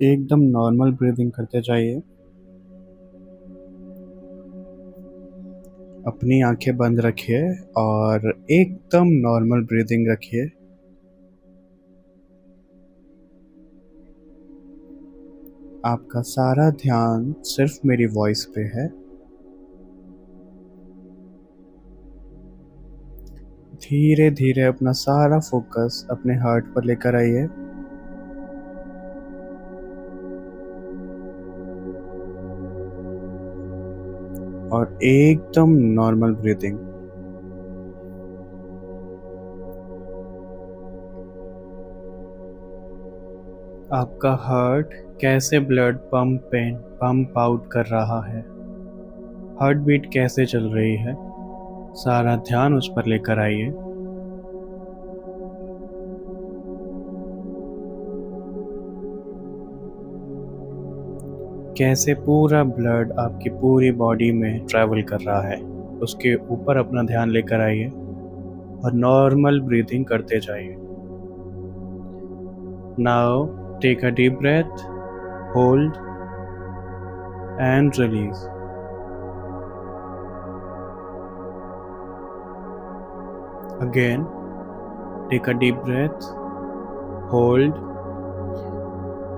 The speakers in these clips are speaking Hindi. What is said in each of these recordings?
एकदम नॉर्मल ब्रीदिंग करते जाइए। अपनी आंखें बंद रखिए और एकदम नॉर्मल ब्रीदिंग रखिए। आपका सारा ध्यान सिर्फ मेरी वॉइस पे है। धीरे धीरे अपना सारा फोकस अपने हार्ट पर लेकर आइए। और एकदम नॉर्मल ब्रीदिंग। आपका हार्ट कैसे ब्लड पंप आउट कर रहा है, हार्ट बीट कैसे चल रही है, सारा ध्यान उस पर लेकर आइए। कैसे पूरा ब्लड आपकी पूरी बॉडी में ट्रैवल कर रहा है, उसके ऊपर अपना ध्यान लेकर आइए और नॉर्मल ब्रीथिंग करते जाइए। Now take a deep breath, hold and release. Again take a deep breath, hold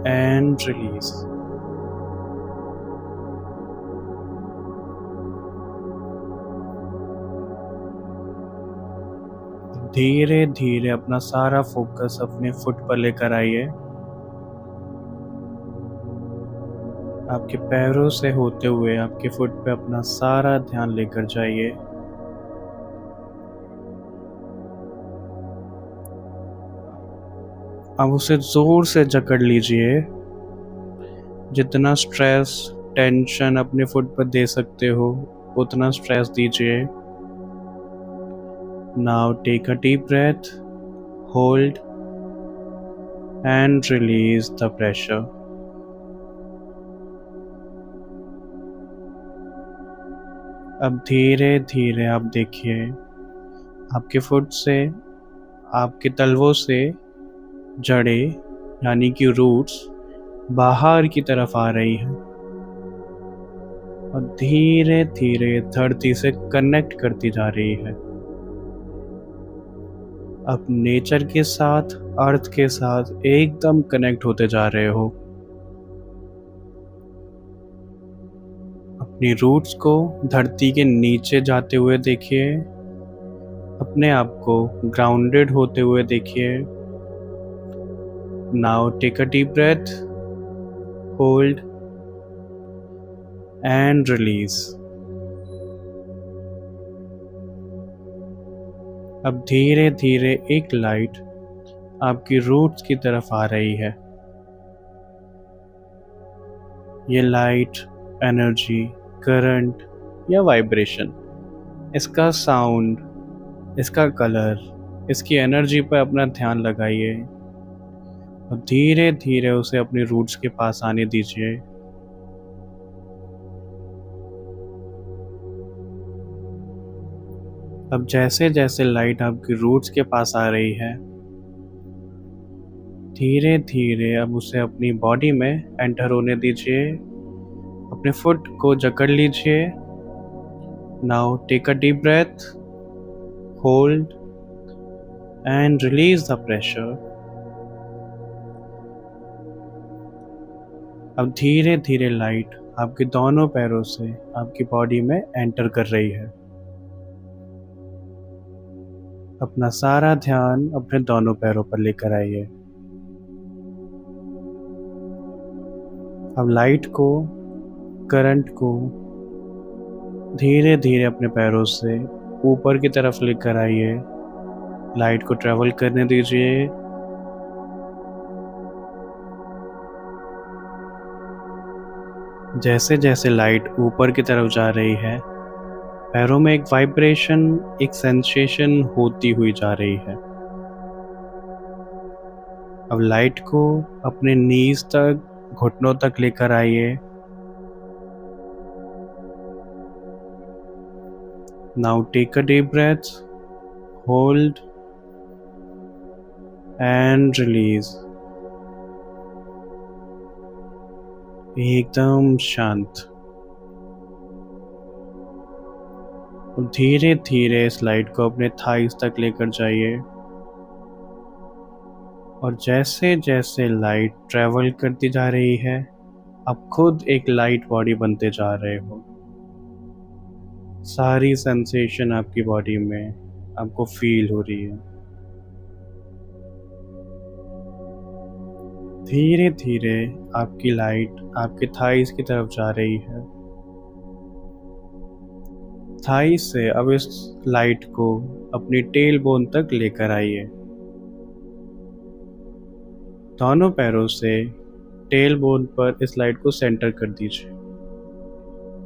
and release. धीरे धीरे अपना सारा फोकस अपने फुट पर लेकर आइए। आपके पैरों से होते हुए आपके फुट पे अपना सारा ध्यान लेकर जाइए। अब उसे जोर से जकड़ लीजिए। जितना स्ट्रेस टेंशन अपने फुट पर दे सकते हो उतना स्ट्रेस दीजिए। Now take a deep breath, hold and release the pressure. अब धीरे धीरे आप देखिए आपके फुट से, आपके तलवों से जड़ें यानी कि रूट्स बाहर की तरफ आ रही हैं और धीरे धीरे धरती से कनेक्ट करती जा रही है। अब नेचर के साथ, अर्थ के साथ एकदम कनेक्ट होते जा रहे हो। अपनी रूट्स को धरती के नीचे जाते हुए देखिए। अपने आप को ग्राउंडेड होते हुए देखिए। Now take a deep breath, hold and release. अब धीरे धीरे एक लाइट आपकी रूट्स की तरफ आ रही है। ये लाइट, एनर्जी, करंट या वाइब्रेशन, इसका साउंड, इसका कलर, इसकी एनर्जी पर अपना ध्यान लगाइए और धीरे धीरे उसे अपनी रूट्स के पास आने दीजिए। अब जैसे जैसे लाइट आपकी रूट्स के पास आ रही है, धीरे धीरे अब उसे अपनी बॉडी में एंटर होने दीजिए। अपने फुट को जकड़ लीजिए। Now take a deep breath, hold and release the pressure. अब धीरे धीरे लाइट आपके दोनों पैरों से आपकी बॉडी में एंटर कर रही है। अपना सारा ध्यान अपने दोनों पैरों पर लेकर आइए। अब लाइट को, करंट को धीरे धीरे अपने पैरों से ऊपर की तरफ लेकर आइए। लाइट को ट्रैवल करने दीजिए। जैसे जैसे लाइट ऊपर की तरफ जा रही है, पैरों में एक वाइब्रेशन, एक सेंसेशन होती हुई जा रही है। अब लाइट को अपने नीज तक, घुटनों तक लेकर आइए। Now take a deep breath, hold and release. एकदम शांत। धीरे धीरे इस लाइट को अपने थाइस तक लेकर जाइए और जैसे जैसे लाइट ट्रेवल करती जा रही है आप खुद एक लाइट बॉडी बनते जा रहे हो। सारी सेंसेशन आपकी बॉडी में आपको फील हो रही है। धीरे धीरे आपकी लाइट आपके थाइस की तरफ जा रही है। थाइस से अब इस लाइट को अपनी टेल बोन तक लेकर आइए। दोनों पैरों से टेल बोन पर इस लाइट को सेंटर कर दीजिए।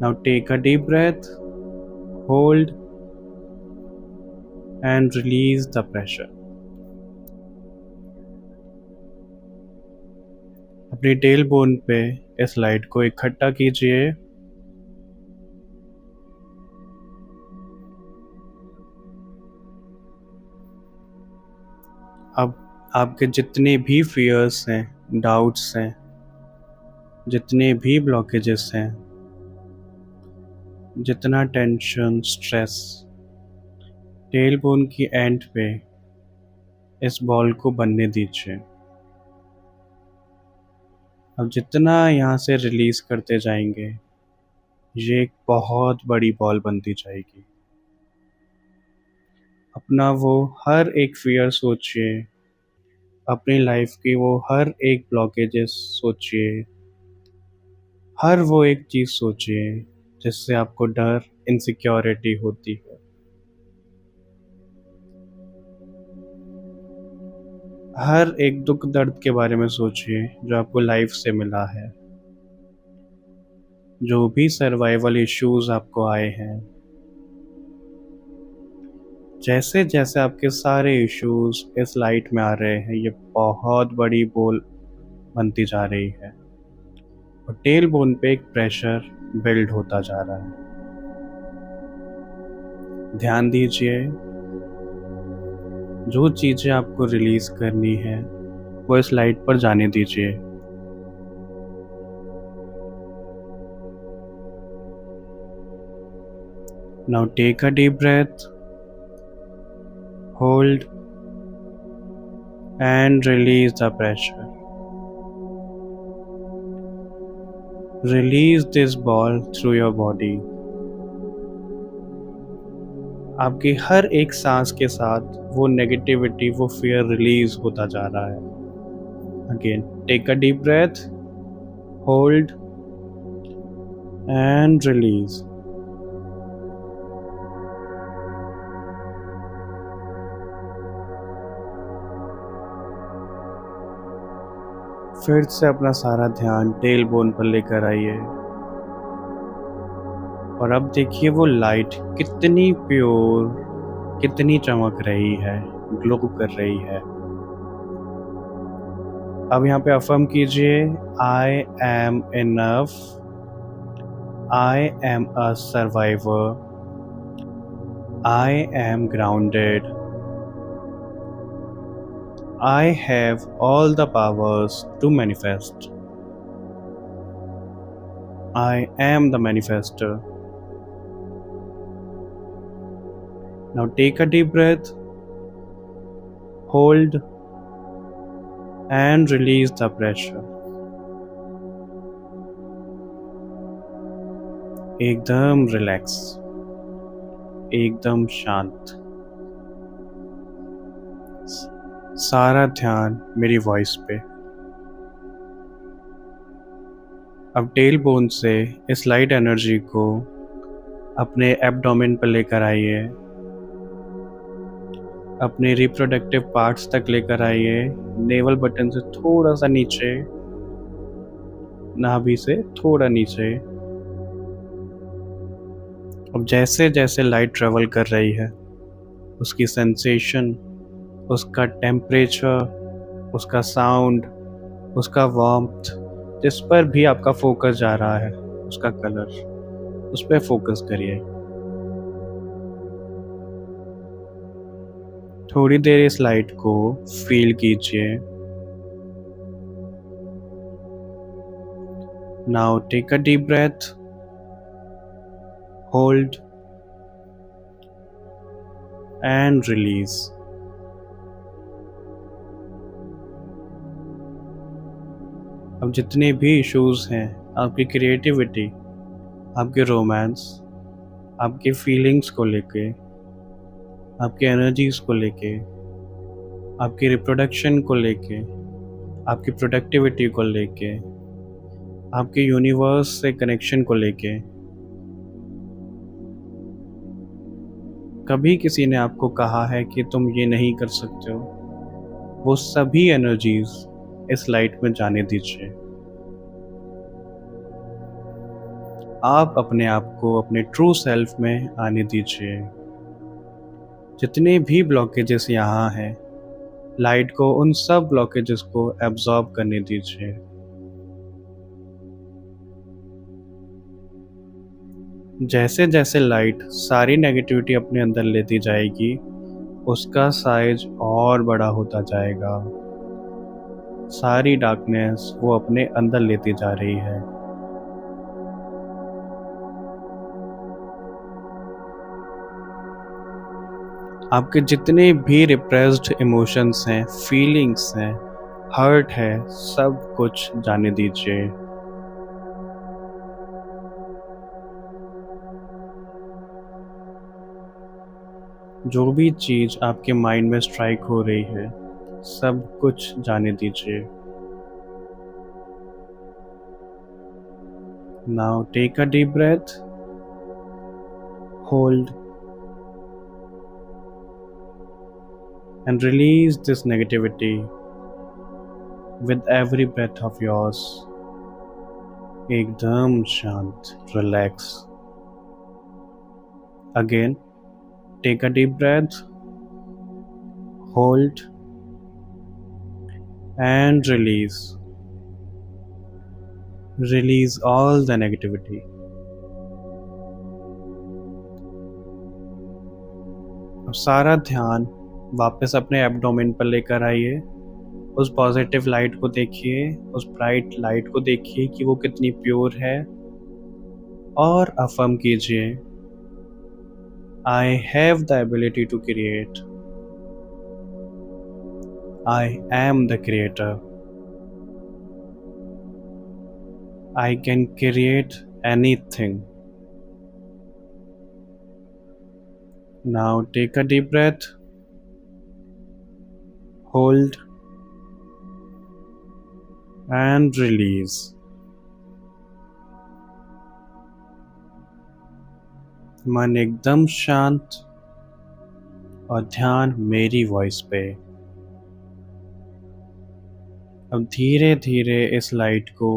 Now take a deep breath, hold and release the pressure. अपनी टेल बोन पे इस लाइट को इकट्ठा कीजिए। अब आपके जितने भी फियर्स हैं, डाउट्स हैं, जितने भी ब्लॉकेजेस हैं, जितना टेंशन, स्ट्रेस, टेल बोन की एंड पे इस बॉल को बनने दीजिए। अब जितना यहाँ से रिलीज करते जाएंगे ये एक बहुत बड़ी बॉल बनती जाएगी। अपना वो हर एक फियर सोचिए, अपनी लाइफ की वो हर एक ब्लॉकेजेस सोचिए, हर वो एक चीज़ सोचिए जिससे आपको डर, इनसिक्योरिटी होती है। हर एक दुख दर्द के बारे में सोचिए जो आपको लाइफ से मिला है, जो भी सर्वाइवल इश्यूज आपको आए हैं। जैसे जैसे आपके सारे इश्यूज इस लाइट में आ रहे हैं ये बहुत बड़ी बॉल बनती जा रही है और टेल बोन पे एक प्रेशर बिल्ड होता जा रहा है। ध्यान दीजिए, जो चीज़ें आपको रिलीज करनी है वो इस लाइट पर जाने दीजिए। Now take a deep breath, hold and release the pressure. Release this ball through your body. आपकी हर एक सांस के साथ वो नेगेटिविटी, वो फियर रिलीज होता जा रहा है। Again take a deep breath, hold and release. फिर से अपना सारा ध्यान टेल बोन पर लेकर आइए और अब देखिए वो लाइट कितनी प्योर, कितनी चमक रही है, ग्लो कर रही है। अब यहाँ पे अफर्म कीजिए, I am enough, I am a survivor, I am grounded, I have all the powers to manifest. I am the manifester. Now take a deep breath, hold and release the pressure. एकदम रिलैक्स, एकदम शांत। सारा ध्यान मेरी वॉइस पे। अब टेल बोन से इस लाइट एनर्जी को अपने एब्डोमेन पर लेकर आइए, अपने रिप्रोडक्टिव पार्ट्स तक लेकर आइए, नेवल बटन से थोड़ा सा नीचे, नाभि से थोड़ा नीचे। अब जैसे जैसे लाइट ट्रेवल कर रही है उसकी सेंसेशन, उसका टेम्परेचर, उसका साउंड, उसका वार्मथ, जिस पर भी आपका फोकस जा रहा है, उसका कलर, उस पर फोकस करिए। थोड़ी देर इस लाइट को फील कीजिए। Now take a deep breath, hold and release. अब जितने भी इश्यूज हैं, आपकी क्रिएटिविटी, आपके रोमांस, आपके फीलिंग्स को लेके, आपके एनर्जीज को लेके, आपकी रिप्रोडक्शन को लेके, आपकी प्रोडक्टिविटी को लेके, आपके यूनिवर्स से कनेक्शन को लेके, कभी किसी ने आपको कहा है कि तुम ये नहीं कर सकते हो, वो सभी एनर्जीज इस लाइट में जाने दीजिए। आप अपने आप को अपने ट्रू सेल्फ में आने दीजिए। जितने भी ब्लॉकेजेस यहाँ हैं, लाइट को उन सब ब्लॉकेजेस को एब्जॉर्ब करने दीजिए। जैसे जैसे लाइट सारी नेगेटिविटी अपने अंदर लेती जाएगी, उसका साइज और बड़ा होता जाएगा। सारी डार्कनेस वो अपने अंदर लेती जा रही है। आपके जितने भी रिप्रेस्ड इमोशंस हैं, फीलिंग्स हैं, हर्ट है, सब कुछ जाने दीजिए। जो भी चीज़ आपके माइंड में स्ट्राइक हो रही है, सब कुछ जाने दीजिए। Now take a deep breath, hold and release this negativity with every breath of yours. एकदम शांत, relax. Again, take a deep breath, hold and release. Release all the negativity. अब सारा ध्यान वापस अपने एब्डोमेन पर लेकर आइए। उस पॉजिटिव लाइट को देखिए, उस ब्राइट लाइट को देखिए कि वो कितनी प्योर है, और अफर्म कीजिए, I have the ability to create, I am the creator, I can create anything. Now take a deep breath, hold and release. मन एकदम शांत और ध्यान मेरी वॉइस पे। अब धीरे धीरे इस लाइट को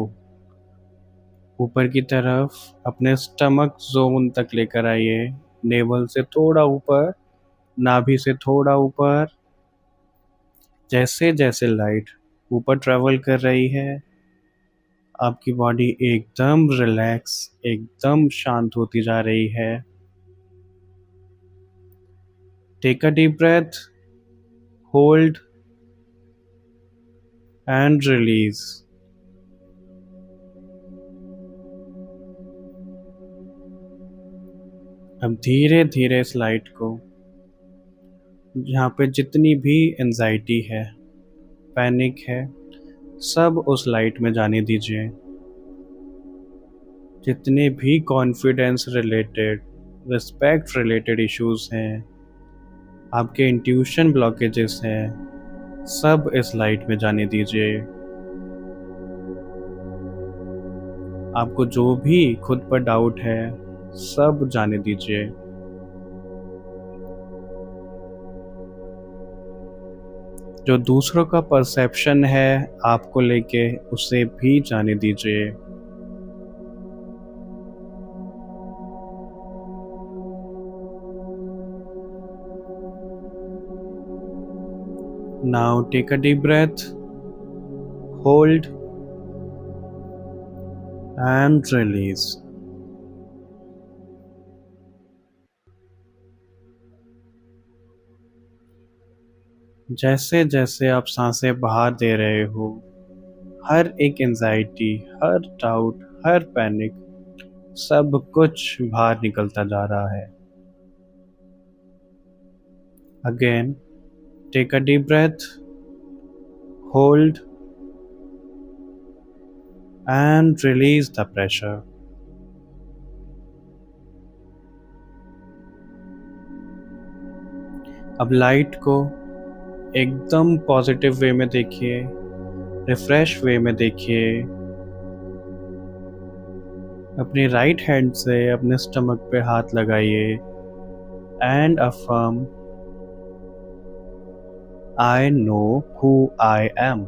ऊपर की तरफ अपने स्टमक जोन तक लेकर आइए। नेवल से थोड़ा ऊपर, नाभि से थोड़ा ऊपर। जैसे जैसे लाइट ऊपर ट्रेवल कर रही है, आपकी बॉडी एकदम रिलैक्स, एकदम शांत होती जा रही है। Take a deep breath, hold and release. अब धीरे धीरे इस लाइट को, यहाँ पे जितनी भी एंजाइटी है, पैनिक है, सब उस लाइट में जाने दीजिए। जितने भी confidence related, respect related issues हैं, आपके इंट्यूशन ब्लॉकेजेस हैं, सब इस लाइट में जाने दीजिए। आपको जो भी खुद पर डाउट है, सब जाने दीजिए। जो दूसरों का परसेप्शन है आपको लेके, उसे भी जाने दीजिए। Now take a deep breath, hold and release. जैसे जैसे आप सांसें बाहर दे रहे हो, हर एक एंजाइटी, हर डाउट, हर पैनिक, सब कुछ बाहर निकलता जा रहा है। Again, take a deep breath, hold and release the pressure. अब लाइट को एकदम पॉजिटिव वे में देखिए, रिफ्रेश वे में देखिए। अपनी राइट हैंड से अपने स्टमक पे हाथ लगाइए and affirm, I know who I am.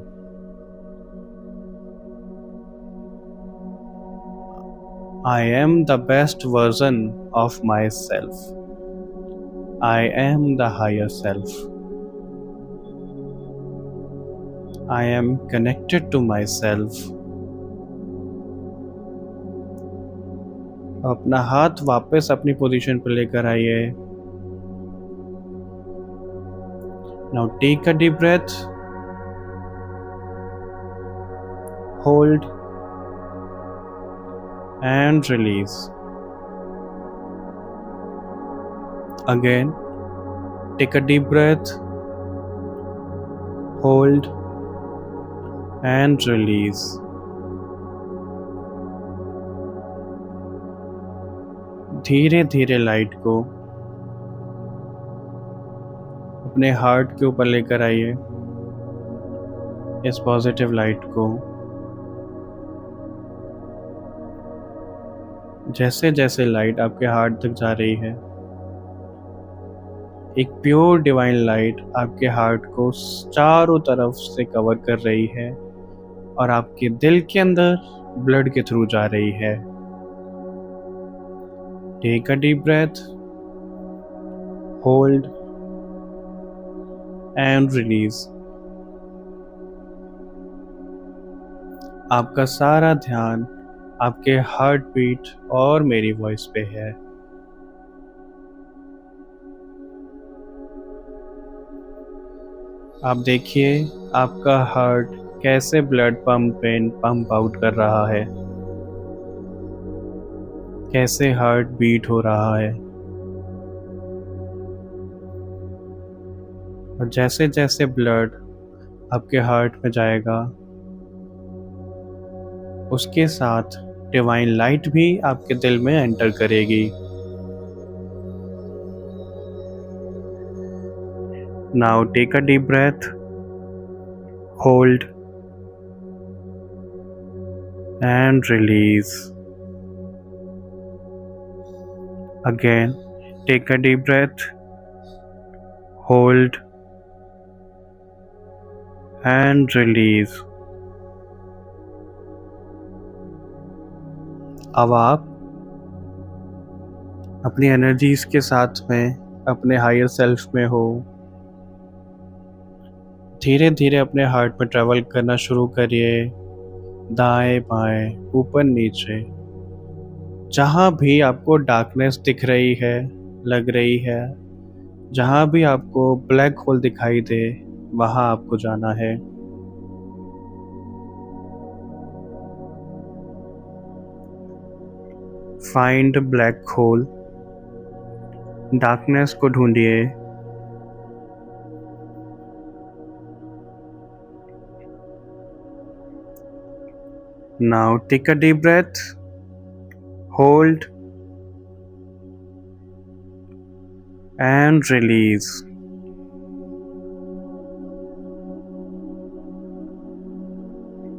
I am the best version of myself. I am the higher self. I am connected to myself. अपना हाथ वापस अपनी पोजीशन पर लेकर आइए। Now take a deep breath. Hold and release. Again, take a deep breath. Hold and release. धीरे धीरे लाइट को अपने हार्ट के ऊपर लेकर आइए, इस पॉजिटिव लाइट को। जैसे जैसे लाइट आपके हार्ट तक जा रही है, एक प्योर डिवाइन लाइट आपके हार्ट को चारों तरफ से कवर कर रही है और आपके दिल के अंदर ब्लड के थ्रू जा रही है। Take a deep breath, hold and release. आपका सारा ध्यान आपके हार्ट बीट और मेरी वॉइस पे है। आप देखिए आपका हार्ट कैसे ब्लड पंप आउट कर रहा है, कैसे हार्ट बीट हो रहा है। और जैसे जैसे ब्लड आपके हार्ट में जाएगा, उसके साथ डिवाइन लाइट भी आपके दिल में एंटर करेगी। Now take a deep breath, hold and release. Again, take a deep breath, hold and release. अब आप अपनी एनर्जीज के साथ में अपने हायर सेल्फ में हो। धीरे धीरे अपने हार्ट में ट्रैवल करना शुरू करिए, दाएं बाएं ऊपर नीचे। जहाँ भी आपको डार्कनेस दिख रही है, लग रही है, जहाँ भी आपको ब्लैक होल दिखाई दे, वहाँ आपको जाना है। फाइंड ब्लैक होल, डार्कनेस को ढूंढिए। Now take a deep breath, hold and release.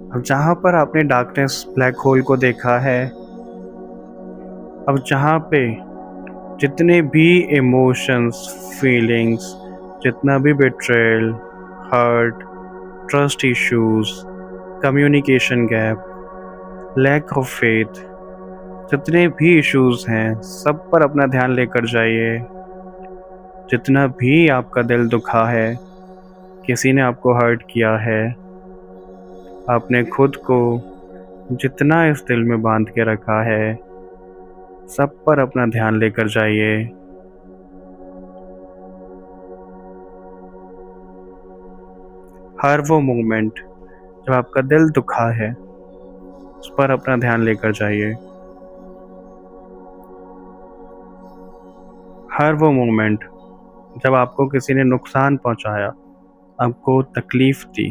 अब जहाँ पर आपने डार्कनेस ब्लैक होल को देखा है, अब जहाँ पे जितने भी इमोशंस, फीलिंग्स, जितना भी betrayal, hurt, trust issues, communication gap, lack of faith, जितने भी इश्यूज हैं, सब पर अपना ध्यान लेकर जाइए। जितना भी आपका दिल दुखा है, किसी ने आपको हर्ट किया है, आपने खुद को जितना इस दिल में बांध के रखा है, सब पर अपना ध्यान लेकर जाइए। हर वो मोमेंट जब आपका दिल दुखा है, उस पर अपना ध्यान लेकर जाइए। हर वो मोमेंट जब आपको किसी ने नुकसान पहुंचाया, आपको तकलीफ दी,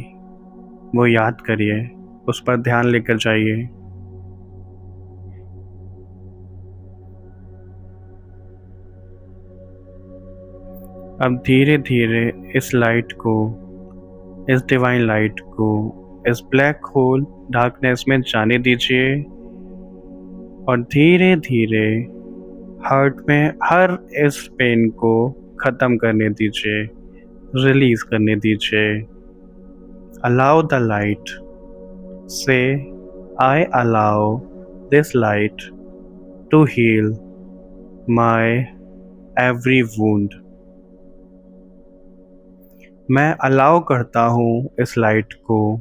वो याद करिए, उस पर ध्यान लेकर जाइए। अब धीरे धीरे इस लाइट को, इस डिवाइन लाइट को, इस ब्लैक होल डार्कनेस में जाने दीजिए और धीरे धीरे हार्ट में हर इस पेन को ख़त्म करने दीजिए, रिलीज करने दीजिए। अलाउ द लाइट से I allow this light to heal my every wound. मैं अलाउ करता हूँ इस लाइट को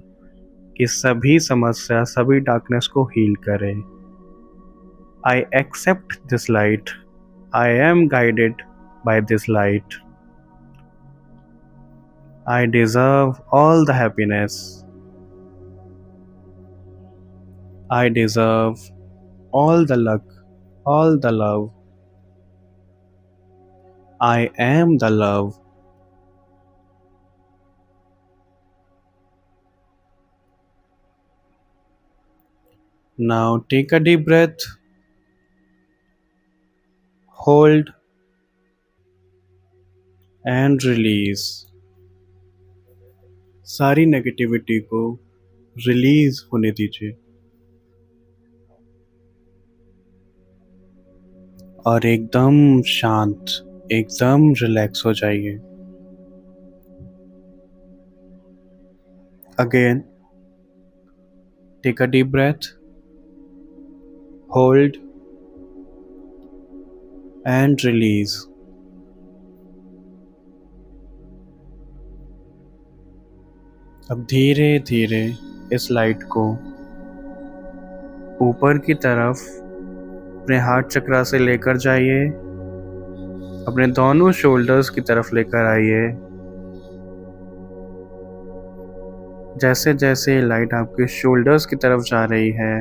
कि सभी समस्या, सभी डार्कनेस को हील करे। I accept this light. I am guided by this light. I deserve all the happiness. I deserve all the luck, all the love. I am the love. Now take a deep breath. Hold and release. सारी नेगेटिविटी को रिलीज होने दीजिए और एकदम शांत, एकदम रिलैक्स हो जाइए। Again, take a deep breath. Hold and release. अब धीरे धीरे इस लाइट को ऊपर की तरफ अपने हार्ट चक्रा से लेकर जाइए, अपने दोनों शोल्डर्स की तरफ लेकर आइए। जैसे जैसे लाइट आपके शोल्डर्स की तरफ जा रही है,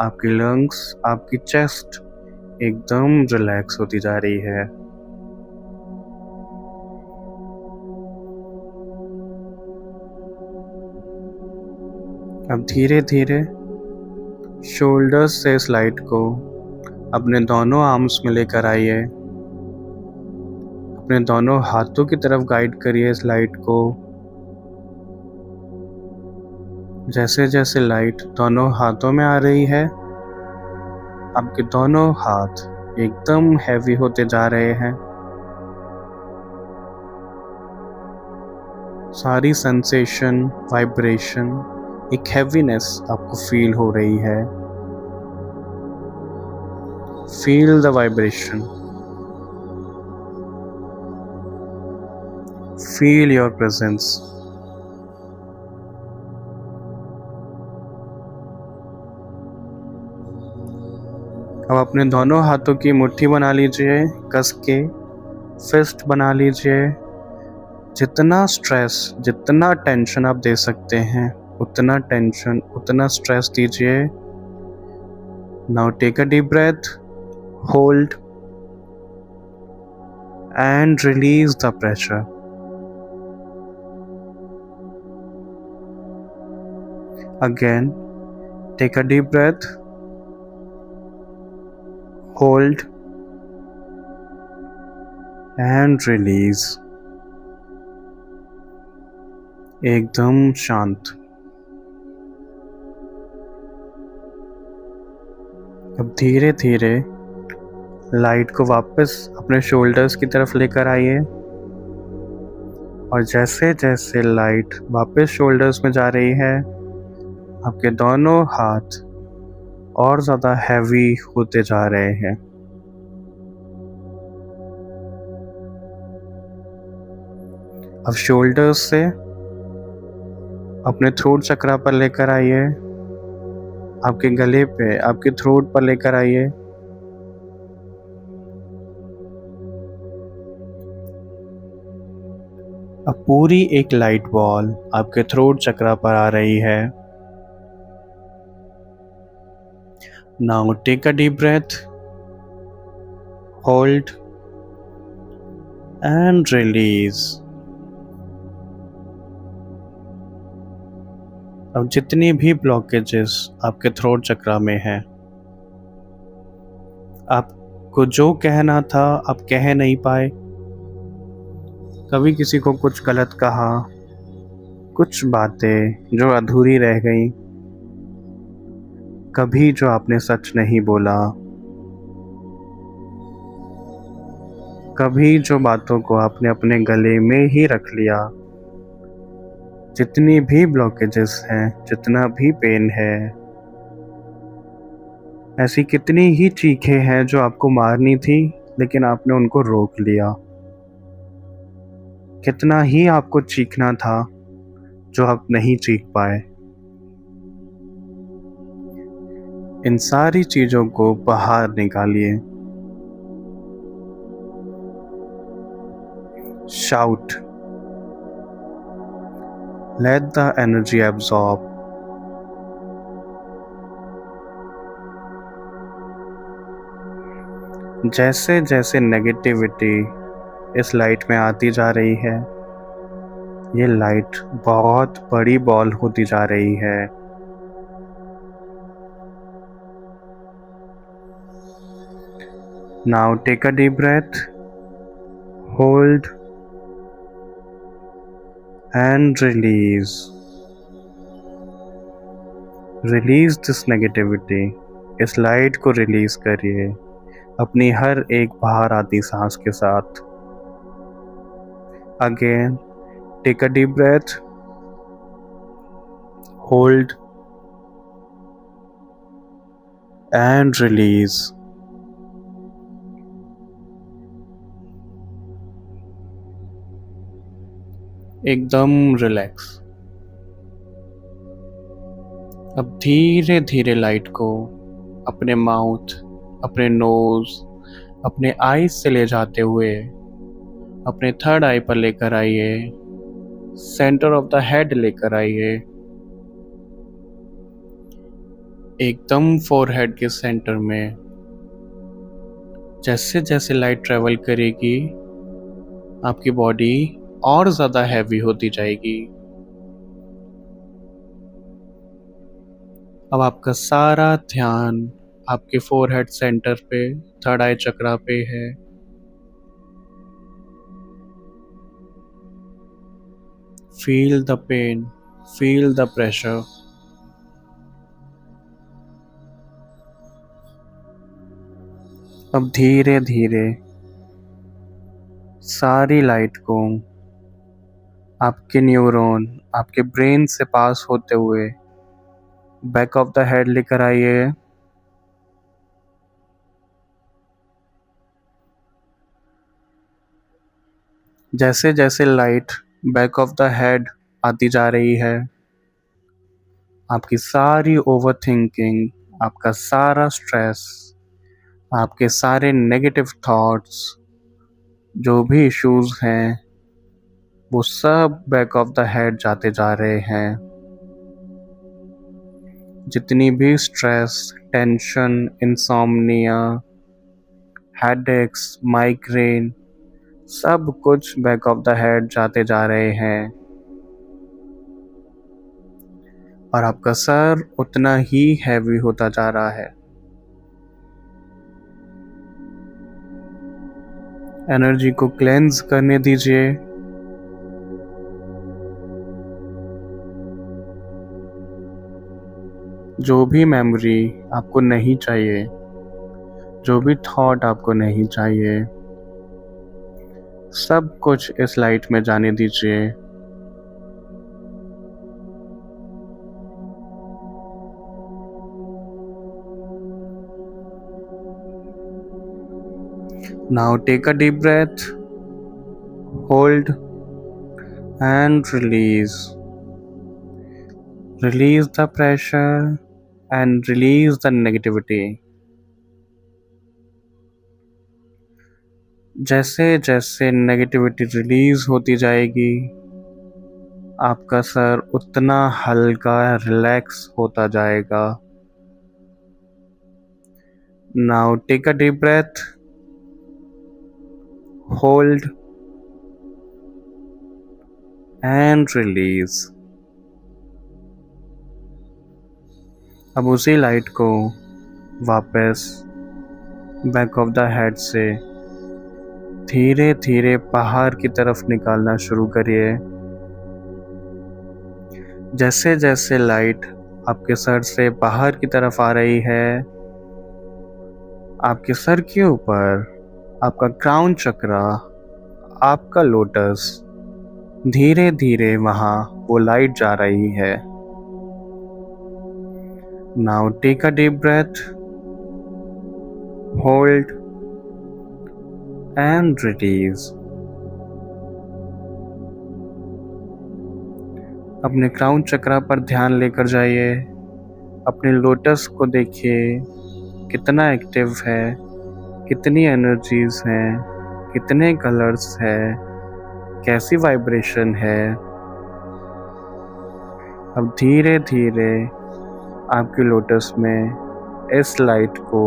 आपकी लंग्स, आपकी चेस्ट एकदम रिलैक्स होती जा रही है। अब धीरे धीरे शोल्डर्स से इस लाइट को अपने दोनों आर्म्स में लेकर आइए, अपने दोनों हाथों की तरफ गाइड करिए इस लाइट को। जैसे जैसे लाइट दोनों हाथों में आ रही है, आपके दोनों हाथ एकदम हैवी होते जा रहे हैं। सारी सेंसेशन, वाइब्रेशन, एक हैवीनेस आपको फील हो रही है। Feel the vibration, feel your presence. अब अपने दोनों हाथों की मुट्ठी बना लीजिए, कस के फिस्ट बना लीजिए। जितना स्ट्रेस, जितना टेंशन आप दे सकते हैं, उतना टेंशन, उतना स्ट्रेस दीजिए। Now take a deep breath, hold and release the pressure. Again take a deep breath, hold and release. एकदम शांत। अब धीरे धीरे लाइट को वापस अपने शोल्डर्स की तरफ लेकर आइए और जैसे जैसे लाइट वापस शोल्डर्स में जा रही है, आपके दोनों हाथ और ज़्यादा हैवी होते जा रहे हैं। अब शोल्डर्स से अपने थ्रोट चक्रा पर लेकर आइए, आपके गले पे, आपके थ्रोट पर लेकर आइए। अब पूरी एक लाइट बॉल आपके थ्रोट चक्रा पर आ रही है। Now take a deep breath, hold and release. अब जितनी भी ब्लॉकेजेस आपके थ्रोट चक्रा में हैं, आपको जो कहना था आप कह नहीं पाए, कभी किसी को कुछ गलत कहा, कुछ बातें जो अधूरी रह गई, कभी जो आपने सच नहीं बोला, कभी जो बातों को आपने अपने गले में ही रख लिया, जितनी भी ब्लॉकेजेस हैं, जितना भी पेन है, ऐसी कितनी ही चीखें हैं जो आपको मारनी थी लेकिन आपने उनको रोक लिया, कितना ही आपको चीखना था जो आप नहीं चीख पाए। इन सारी चीज़ों को बाहर निकालिए। Shout, let the energy absorb. जैसे जैसे नेगेटिविटी इस लाइट में आती जा रही है, ये लाइट बहुत बड़ी बॉल होती जा रही है। Now take a deep breath, hold and release. Release this negativity. इस लाइट को रिलीज करिए अपनी हर एक बाहर आती सांस के साथ। Again, take a deep breath, hold and release. एकदम रिलैक्स। अब धीरे धीरे लाइट को अपने माउथ, अपने नोज, अपने आईज से ले जाते हुए अपने थर्ड आई पर लेकर आइए, सेंटर ऑफ द हेड लेकर आइए, एकदम फोरहेड के सेंटर में। जैसे जैसे लाइट ट्रेवल करेगी, आपकी बॉडी और ज़्यादा हैवी होती जाएगी। अब आपका सारा ध्यान आपके फोरहेड सेंटर पे, थर्ड आई चक्रा पे है। Feel the pain, feel the pressure. अब धीरे धीरे सारी लाइट को आपके न्यूरॉन, आपके ब्रेन से पास होते हुए बैक ऑफ द हेड लेकर आइए। जैसे जैसे light back of the head आती जा रही है, आपकी सारी ओवर थिंकिंग, आपका सारा स्ट्रेस, आपके सारे नेगेटिव थॉट्स, जो भी इश्यूज हैं, वो सब बैक ऑफ द हेड जाते जा रहे हैं। जितनी भी stress, tension, insomnia, headaches, migraine, सब कुछ बैक ऑफ द हेड जाते जा रहे हैं और आपका सर उतना ही हैवी होता जा रहा है। एनर्जी को क्लेंज करने दीजिए। जो भी मेमोरी आपको नहीं चाहिए, जो भी थॉट आपको नहीं चाहिए, सब कुछ इस लाइट में जाने दीजिए। Now take a deep breath, hold and release. Release the pressure and release the negativity. जैसे जैसे नेगेटिविटी रिलीज होती जाएगी, आपका सर उतना हल्का रिलैक्स होता जाएगा। Now take a deep breath, hold and release. अब उसी लाइट को वापस बैक ऑफ द हेड से धीरे धीरे बाहर की तरफ निकालना शुरू करिए। जैसे जैसे लाइट आपके सर से बाहर की तरफ आ रही है, आपके सर के ऊपर आपका क्राउन चक्र, आपका लोटस, धीरे धीरे वहां वो लाइट जा रही है। Now take a deep breath, hold and release. अपने क्राउन चक्र पर ध्यान लेकर जाइए। अपने लोटस को देखिए, कितना एक्टिव है, कितनी एनर्जीज हैं, कितने कलर्स है, कैसी वाइब्रेशन है। अब धीरे धीरे आपके लोटस में इस लाइट को,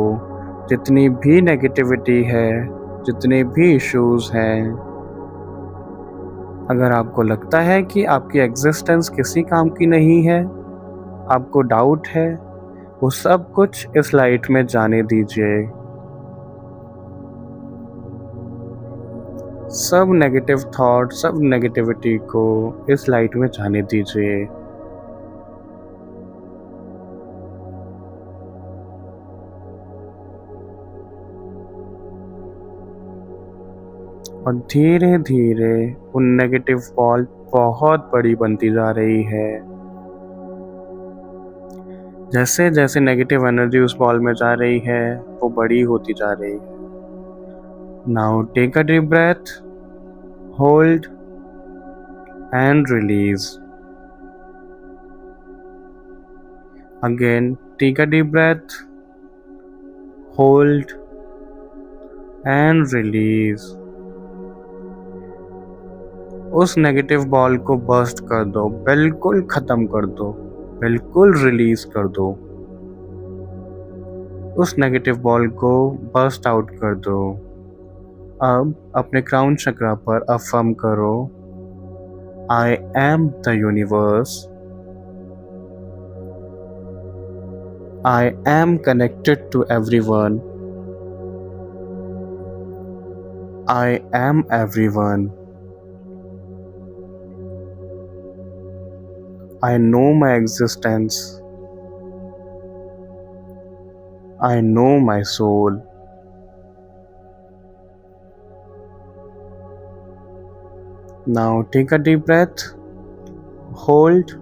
जितनी भी नेगेटिविटी है, जितने भी इश्यूज हैं, अगर आपको लगता है कि आपकी एग्जिस्टेंस किसी काम की नहीं है, आपको डाउट है, वो सब कुछ इस लाइट में जाने दीजिए। सब नेगेटिव थॉट, सब नेगेटिविटी को इस लाइट में जाने दीजिए। और धीरे धीरे वो नेगेटिव बॉल बहुत बड़ी बनती जा रही है। जैसे जैसे नेगेटिव एनर्जी उस बॉल में जा रही है, वो बड़ी होती जा रही है। Now take a deep breath, hold and release. Again take a deep breath, hold and release. उस नेगेटिव बॉल को बर्स्ट कर दो, बिल्कुल खत्म कर दो, बिल्कुल रिलीज कर दो। उस नेगेटिव बॉल को बर्स्ट आउट कर दो। अब अपने क्राउन चक्र पर अफर्म करो, I am the universe, I am connected to everyone, I am everyone, I know my existence. I know my soul. Now take a deep breath, hold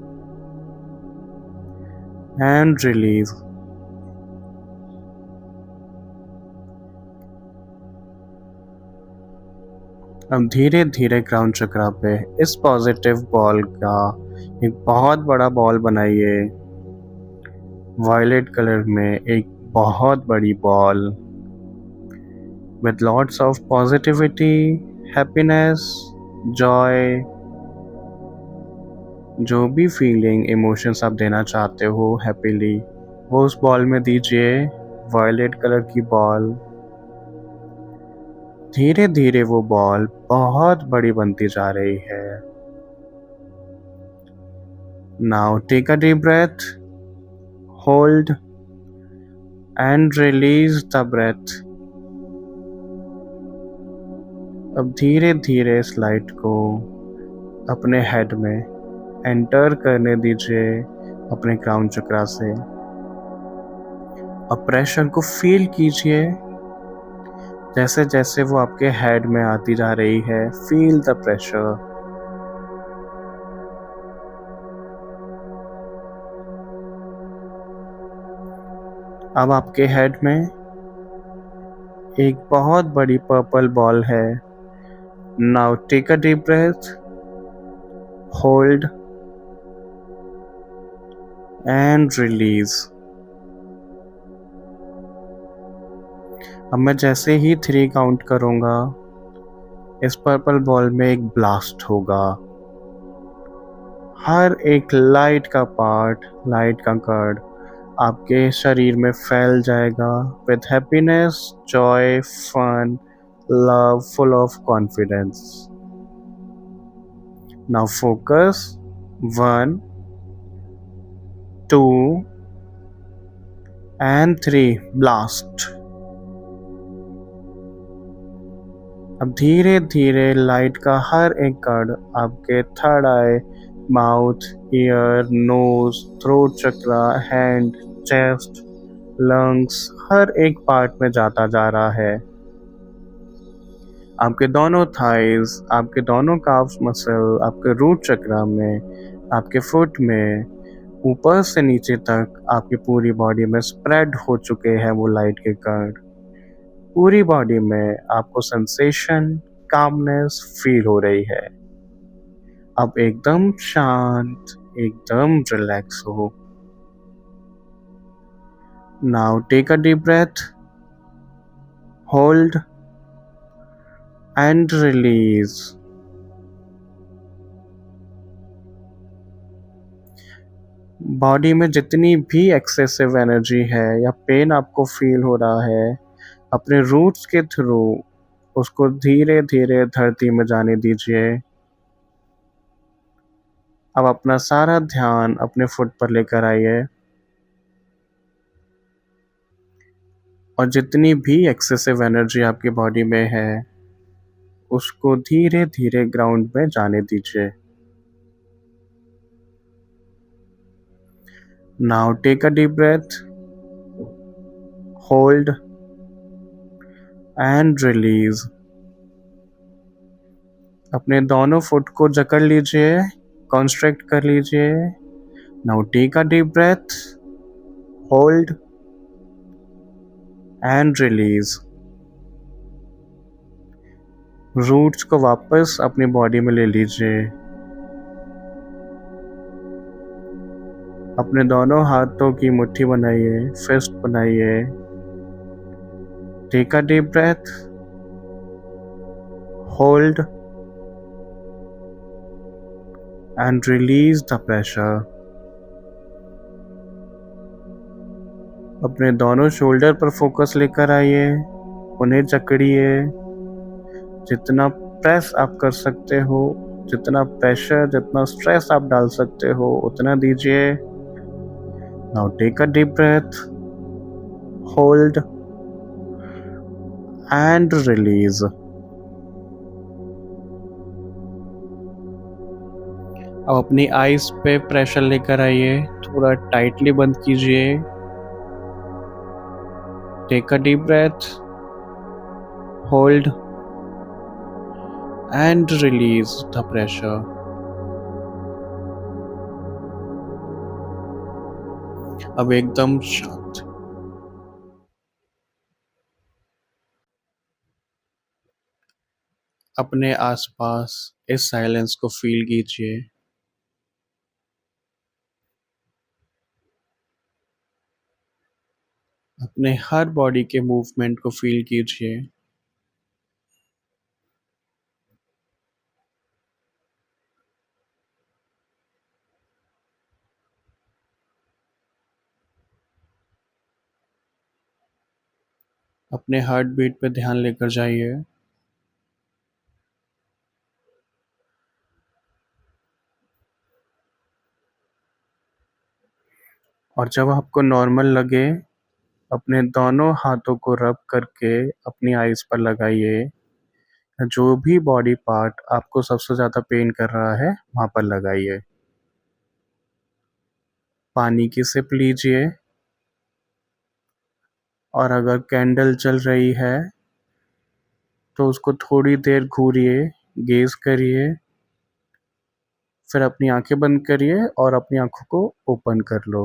and release. अब धीरे धीरे क्राउन चक्र पे इस पॉजिटिव बॉल का एक बहुत बड़ा बॉल बनाइए। वायलेट कलर में एक बहुत बड़ी ball with lots of positivity, happiness, Joy, जो भी फीलिंग, इमोशंस आप देना चाहते हो हैप्पीली, वो उस बॉल में दीजिए। वायलेट कलर की बॉल, धीरे धीरे वो बॉल बहुत बड़ी बनती जा रही है। Now take a deep breath, hold and release the breath. अब धीरे धीरे इस लाइट को अपने हेड में एंटर करने दीजिए, अपने क्राउन चक्र से। अब प्रेशर को फील कीजिए, जैसे जैसे वो आपके हेड में आती जा रही है। Feel the pressure. अब आपके हेड में एक बहुत बड़ी पर्पल बॉल है। Now take a deep breath, hold and release. अब मैं जैसे ही 3 काउंट करूंगा, इस पर्पल बॉल में एक ब्लास्ट होगा। हर एक लाइट का पार्ट, लाइट का कर्ड आपके शरीर में फैल जाएगा with happiness, joy, fun, love, full of confidence. Now focus, 1, 2 and 3, blast. अब धीरे धीरे लाइट का हर एक कण आपके third eye, mouth, ear, nose, throat chakra, hand, chest, lungs, हर एक पार्ट में जाता जा रहा है। आपके दोनों थाइज, आपके दोनों काफ्स मसल, आपके रूट चक्रा में, आपके फुट में, ऊपर से नीचे तक आपकी पूरी बॉडी में स्प्रेड हो चुके हैं वो लाइट के कण। पूरी बॉडी में आपको सेंसेशन, कामनेस फील हो रही है। अब एकदम शांत, एकदम रिलैक्स हो। Now take a deep breath, hold and release. Body में जितनी भी एक्सेसिव एनर्जी है या पेन आपको फील हो रहा है, अपने रूट्स के थ्रू उसको धीरे धीरे धरती में जाने दीजिए। अब अपना सारा ध्यान अपने फुट पर लेकर आइए और जितनी भी एक्सेसिव एनर्जी आपकी बॉडी में है उसको धीरे धीरे ग्राउंड में जाने दीजिए। Now take a deep breath, hold and release. अपने दोनों फुट को जकड़ लीजिए, कॉन्स्ट्रिक्ट कर लीजिए। Now take a deep breath, hold and release. Roots को वापस अपनी बॉडी में ले लीजिए। अपने दोनों हाथों की मुट्ठी बनाइए, फिस्ट बनाइए। Take a deep breath, hold and release the pressure. अपने दोनों शोल्डर पर फोकस लेकर आइए, उन्हें जकड़िए। जितना प्रेस आप कर सकते हो, जितना प्रेशर, जितना स्ट्रेस आप डाल सकते हो उतना दीजिए। Now take a deep breath, hold and release. अब अपनी आईज पे प्रेशर लेकर आइए, थोड़ा टाइटली बंद कीजिए। Take a deep breath, hold and release the pressure. अब एकदम शांत। अपने आसपास इस साइलेंस को फील कीजिए। अपने हर बॉडी के मूवमेंट को फील कीजिए। अपने हार्ट बीट पे ध्यान लेकर जाइए। और जब आपको नॉर्मल लगे, अपने दोनों हाथों को रब करके अपनी आईज पर लगाइए। जो भी बॉडी पार्ट आपको सबसे ज़्यादा पेन कर रहा है वहाँ पर लगाइए। पानी की सिप लीजिए और अगर कैंडल जल रही है तो उसको थोड़ी देर घूरिए, गेज करिए, फिर अपनी आंखें बंद करिए और अपनी आंखों को ओपन कर लो।